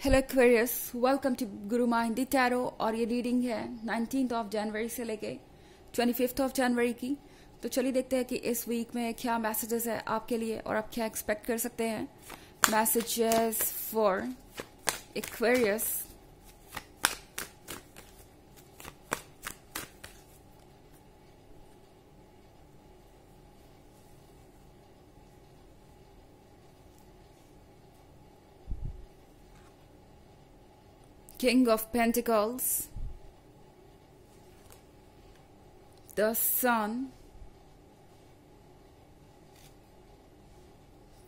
Hello Aquarius, welcome to गुरु माँ Hindi tarot. और ये रीडिंग है 19th ऑफ जनवरी से लेके 25th ऑफ जनवरी की। तो चलिए देखते हैं कि इस वीक में क्या मैसेजेस है आपके लिए और आप क्या एक्सपेक्ट कर सकते हैं। Messages for Aquarius. King of Pentacles, the Sun,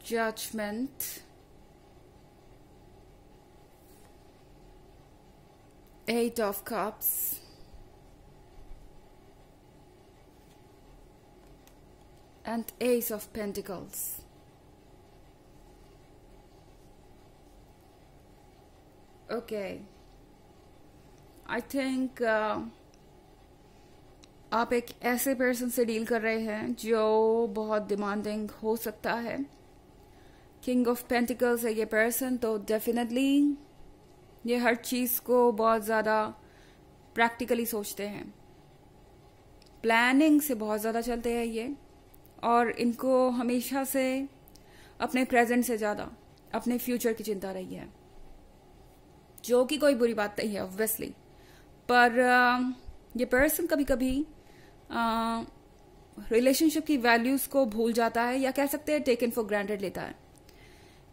Judgment, Eight of Cups, and Ace of Pentacles. Okay. I think आप एक ऐसे पर्सन से डील कर रहे हैं जो बहुत डिमांडिंग हो सकता है। किंग ऑफ पेंटिकल्स है ये पर्सन, तो डेफिनेटली ये हर चीज़ को बहुत ज़्यादा प्रैक्टिकली सोचते हैं, प्लानिंग से बहुत ज़्यादा चलते हैं ये, और इनको हमेशा से अपने प्रेजेंट से ज़्यादा अपने फ्यूचर की चिंता रही है, जो कि कोई बुरी बात नहीं है ऑब्वियसली। पर ये पर्सन कभी कभी रिलेशनशिप की वैल्यूज को भूल जाता है, या कह सकते हैं टेकन फॉर ग्रांटेड लेता है।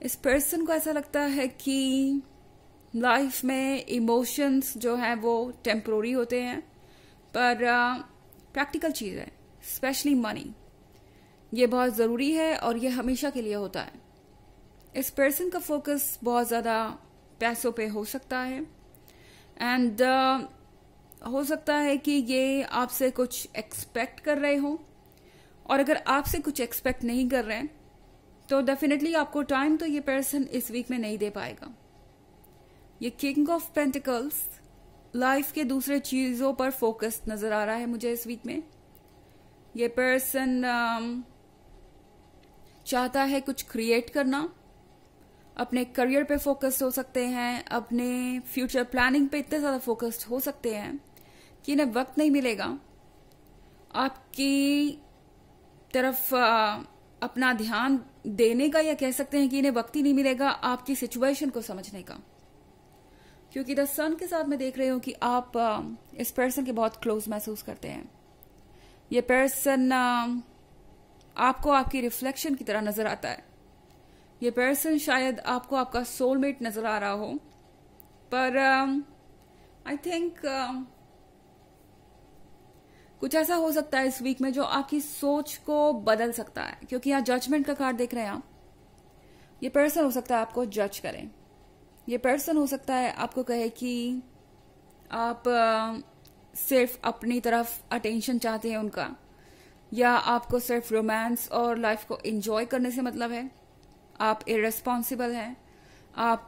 इस पर्सन को ऐसा लगता है कि लाइफ में इमोशंस जो हैं वो टेम्पोररी होते हैं, पर प्रैक्टिकल चीज़ है, स्पेशली मनी, ये बहुत ज़रूरी है और ये हमेशा के लिए होता है। इस पर्सन का फोकस बहुत ज़्यादा पैसों पे हो सकता है, एंड हो सकता है कि ये आपसे कुछ एक्सपेक्ट कर रहे हो, और अगर आपसे कुछ एक्सपेक्ट नहीं कर रहे हैं तो डेफिनेटली आपको टाइम तो ये पर्सन इस वीक में नहीं दे पाएगा। ये किंग ऑफ पेंटिकल्स लाइफ के दूसरे चीज़ों पर फोकस नजर आ रहा है मुझे इस वीक में। ये पर्सन चाहता है कुछ क्रिएट करना, अपने करियर पे फोकस्ड हो सकते हैं, अपने फ्यूचर प्लानिंग पे इतने ज़्यादा फोकस्ड हो सकते हैं कि इन्हें वक्त नहीं मिलेगा आपकी तरफ अपना ध्यान देने का, या कह सकते हैं कि इन्हें वक्त ही नहीं मिलेगा आपकी सिचुएशन को समझने का। क्योंकि द सन के साथ मैं देख रही हूं कि आप इस पर्सन के बहुत क्लोज महसूस करते हैं। ये पर्सन आपको आपकी रिफ्लेक्शन की तरह नजर आता है। ये पर्सन शायद आपको आपका सोलमेट नजर आ रहा हो, पर आई थिंक कुछ ऐसा हो सकता है इस वीक में जो आपकी सोच को बदल सकता है। क्योंकि यहाँ जजमेंट का कार्ड देख रहे हैं आप। ये पर्सन हो सकता है आपको जज करें, ये पर्सन हो सकता है आपको कहे कि आप सिर्फ अपनी तरफ अटेंशन चाहते हैं उनका, या आपको सिर्फ रोमांस और लाइफ को एंजॉय करने से मतलब है। आप इररेस्पॉन्सिबल हैं, आप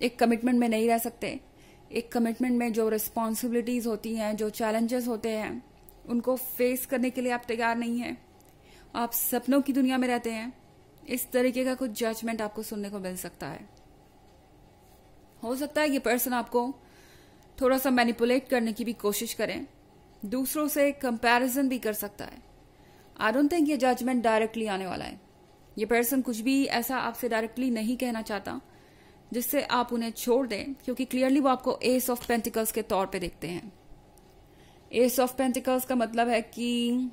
एक कमिटमेंट में नहीं रह सकते। एक कमिटमेंट में जो रिस्पॉन्सिबिलिटीज होती हैं, जो चैलेंजेस होते हैं, उनको फेस करने के लिए आप तैयार नहीं हैं। आप सपनों की दुनिया में रहते हैं। इस तरीके का कुछ जजमेंट आपको सुनने को मिल सकता है। हो सकता है ये पर्सन आपको थोड़ा सा मैनिपुलेट करने की भी कोशिश करें, दूसरों से कंपैरिजन भी कर सकता है। आई डोंट थिंक ये जजमेंट डायरेक्टली आने वाला है। ये पर्सन कुछ भी ऐसा आपसे डायरेक्टली नहीं कहना चाहता जिससे आप उन्हें छोड़ दें, क्योंकि क्लियरली वो आपको एस ऑफ पेंटिकल्स के तौर पे देखते हैं। एस ऑफ पेंटिकल्स का मतलब है कि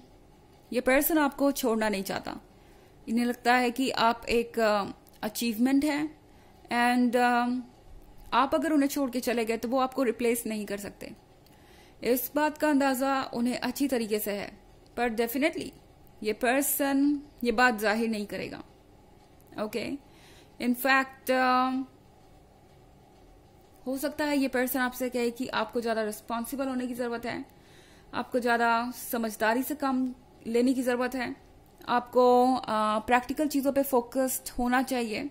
ये पर्सन आपको छोड़ना नहीं चाहता। इन्हें लगता है कि आप एक अचीवमेंट है, एंड आप अगर उन्हें छोड़ के चले गए तो वो आपको रिप्लेस नहीं कर सकते। इस बात का अंदाजा उन्हें अच्छी तरीके से है, पर डेफिनेटली ये पर्सन ये बात जाहिर नहीं करेगा। ओके, इनफैक्ट हो सकता है ये पर्सन आपसे कहे कि आपको ज्यादा रिस्पॉन्सिबल होने की जरूरत है, आपको ज्यादा समझदारी से काम लेने की जरूरत है, आपको प्रैक्टिकल चीजों पे फोकस्ड होना चाहिए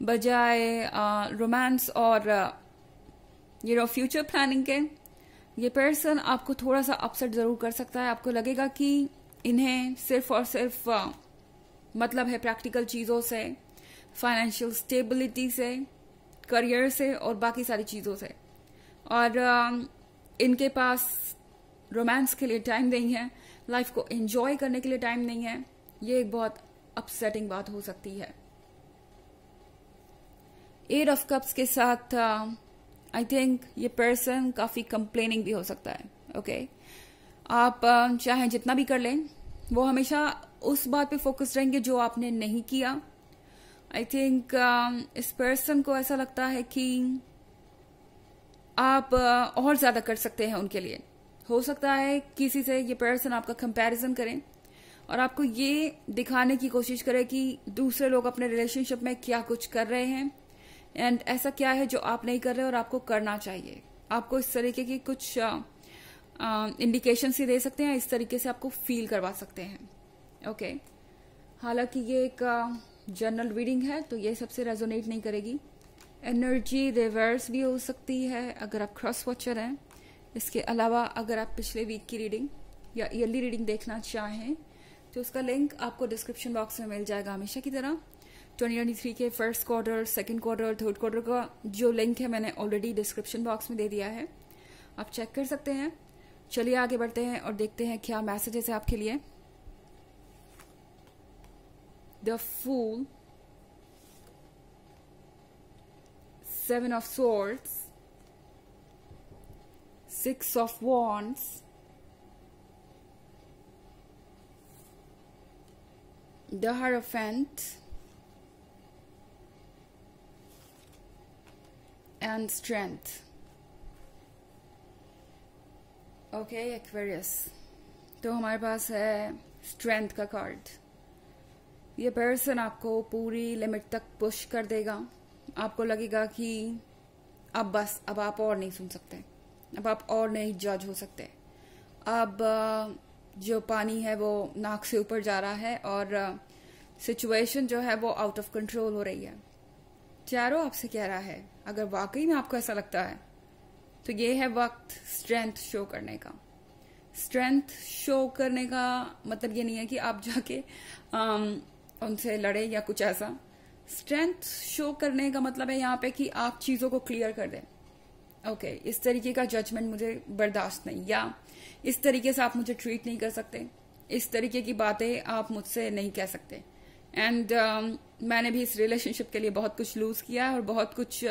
बजाय रोमांस और फ्यूचर प्लानिंग के। ये पर्सन आपको थोड़ा सा अपसेट जरूर कर सकता है। आपको लगेगा कि इन्हें सिर्फ और सिर्फ मतलब है प्रैक्टिकल चीजों से, फाइनेंशियल स्टेबिलिटी से, करियर से और बाकी सारी चीज़ों से, और इनके पास रोमांस के लिए टाइम नहीं है, लाइफ को एंजॉय करने के लिए टाइम नहीं है। ये एक बहुत अपसेटिंग बात हो सकती है। 8 ऑफ कप्स के साथ आई थिंक ये पर्सन काफी कंप्लेनिंग भी हो सकता है। ओके, आप चाहे जितना भी कर लें, वो हमेशा उस बात पे फोकस रहेंगे जो आपने नहीं किया। आई थिंक इस पर्सन को ऐसा लगता है कि आप और ज्यादा कर सकते हैं उनके लिए। हो सकता है किसी से ये पर्सन आपका कंपैरिजन करें और आपको ये दिखाने की कोशिश करे कि दूसरे लोग अपने रिलेशनशिप में क्या कुछ कर रहे हैं एंड ऐसा क्या है जो आप नहीं कर रहे और आपको करना चाहिए। आपको इस तरीके की कुछ इंडिकेशन ही दे सकते हैं, इस तरीके से आपको फील करवा सकते हैं। ओके, हालांकि ये एक जनरल रीडिंग है तो ये सबसे रेजोनेट नहीं करेगी। एनर्जी रिवर्स भी हो सकती है अगर आप क्रॉस वॉचर हैं। इसके अलावा अगर आप पिछले वीक की रीडिंग या ईयरली रीडिंग देखना चाहें तो उसका लिंक आपको डिस्क्रिप्शन बॉक्स में मिल जाएगा। हमेशा की तरह 2023 के first quarter, second quarter, third quarter का जो लिंक है मैंने ऑलरेडी डिस्क्रिप्शन बॉक्स में दे दिया है, आप चेक कर सकते हैं। चलिए आगे बढ़ते हैं और देखते हैं क्या मैसेजेस है आपके लिए। The fool, 7 of swords, 6 of wands, the Hierophant, and strength. Okay Aquarius, तो हमारे पास है स्ट्रेंथ का कार्ड। ये पर्सन आपको पूरी लिमिट तक पुश कर देगा। आपको लगेगा कि अब बस, अब आप और नहीं सुन सकते, अब आप और नहीं जज हो सकते। अब जो पानी है वो नाक से ऊपर जा रहा है और सिचुएशन जो है वो आउट ऑफ कंट्रोल हो रही है। चारों आपसे कह रहा है, अगर वाकई में आपको ऐसा लगता है तो ये है वक्त स्ट्रेंथ शो करने का। स्ट्रेंथ शो करने का मतलब ये नहीं है कि आप जाके उनसे लड़े या कुछ ऐसा। स्ट्रेंथ शो करने का मतलब है यहाँ पे कि आप चीजों को क्लियर कर दें। ओके, इस तरीके का जजमेंट मुझे बर्दाश्त नहीं, या इस तरीके से आप मुझे ट्रीट नहीं कर सकते, इस तरीके की बातें आप मुझसे नहीं कह सकते। एंड मैंने भी इस रिलेशनशिप के लिए बहुत कुछ लूज किया है और बहुत कुछ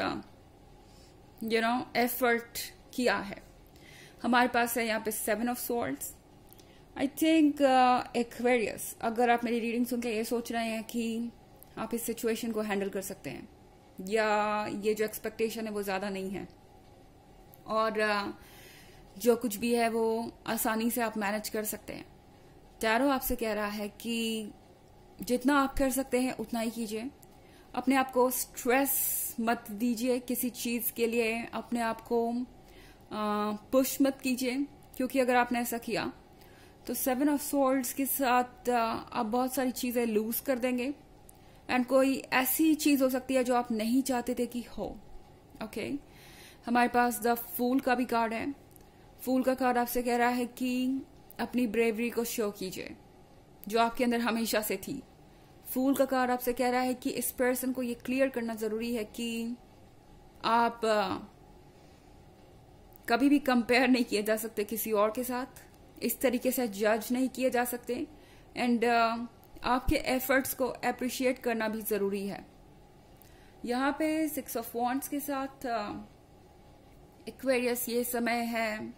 एफर्ट किया है। हमारे पास है यहाँ पे 7 of swords। I think Aquarius, अगर आप मेरी रीडिंग सुन के ये सोच रहे हैं कि आप इस सिचुएशन को हैंडल कर सकते हैं या ये जो एक्सपेक्टेशन है वो ज्यादा नहीं है और जो कुछ भी है वो आसानी से आप मैनेज कर सकते हैं, टैरो आपसे कह रहा है कि जितना आप कर सकते हैं उतना ही कीजिए। अपने आप को स्ट्रेस मत दीजिए किसी चीज के लिए, अपने आप को पुश मत कीजिए, क्योंकि अगर आपने ऐसा किया तो 7 ऑफ swords के साथ आप बहुत सारी चीजें लूज कर देंगे एंड कोई ऐसी चीज हो सकती है जो आप नहीं चाहते थे कि हो। ओके, हमारे पास द फूल का भी कार्ड है। फूल का कार्ड आपसे कह रहा है कि अपनी ब्रेवरी को शो कीजिए जो आपके अंदर हमेशा से थी। फूल का कार्ड आपसे कह रहा है कि इस पर्सन को ये क्लियर करना जरूरी है कि आप कभी भी कंपेयर नहीं किए जा सकते किसी और के साथ, इस तरीके से जज नहीं किए जा सकते एंड आपके एफर्ट्स को अप्रिशिएट करना भी जरूरी है। यहाँ पे 6 ऑफ wands के साथ एक्वेरियस, ये समय है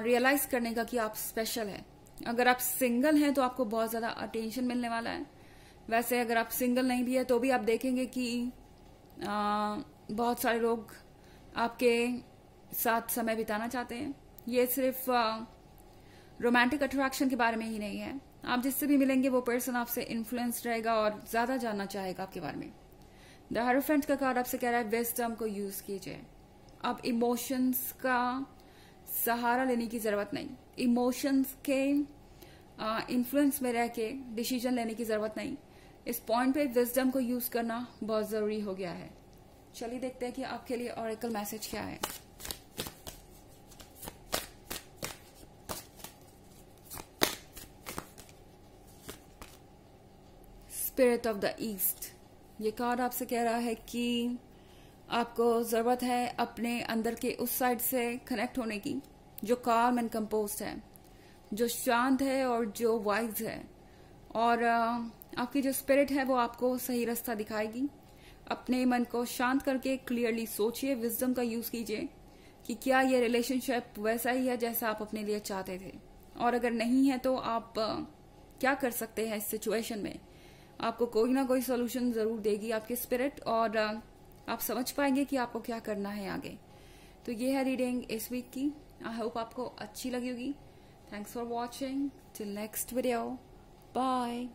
रियलाइज करने का कि आप स्पेशल हैं। अगर आप सिंगल हैं तो आपको बहुत ज्यादा अटेंशन मिलने वाला है। वैसे अगर आप सिंगल नहीं भी है तो भी आप देखेंगे कि बहुत सारे लोग आपके साथ समय बिताना चाहते हैं। ये सिर्फ रोमांटिक अट्रैक्शन के बारे में ही नहीं है, आप जिससे भी मिलेंगे वो पर्सन आपसे इन्फ्लुएंस रहेगा और ज्यादा जानना चाहेगा आपके बारे में। द हायरोफेंट का कार्ड आपसे कह रहा है विजडम को यूज कीजिए। अब इमोशंस का सहारा लेने की जरूरत नहीं, इमोशंस के इन्फ्लुएंस में रह के डिसीजन लेने की जरूरत नहीं। इस पॉइंट पे विजडम को यूज करना बहुत जरूरी हो गया है। चलिए देखते हैं कि आपके लिए ऑरेकल मैसेज क्या है। स्पिरिट ऑफ द ईस्ट, ये कार्ड आपसे कह रहा है कि आपको जरूरत है अपने अंदर के उस साइड से कनेक्ट होने की जो काम एंड कंपोज्ड है, जो शांत है और जो वाइज है। और आपकी जो स्पिरिट है वो आपको सही रास्ता दिखाएगी। अपने मन को शांत करके क्लियरली सोचिए, विजडम का यूज कीजिए कि क्या ये रिलेशनशिप वैसा ही है जैसा आप अपने लिए चाहते थे, और अगर नहीं है तो आप क्या कर सकते हैं इस सिचुएशन में। आपको कोई ना कोई सोल्यूशन जरूर देगी आपकी स्पिरिट, और आप समझ पाएंगे कि आपको क्या करना है आगे। तो ये है रीडिंग इस वीक की। आई होप आपको अच्छी लगी होगी। Thanks for watching. Till next video, bye.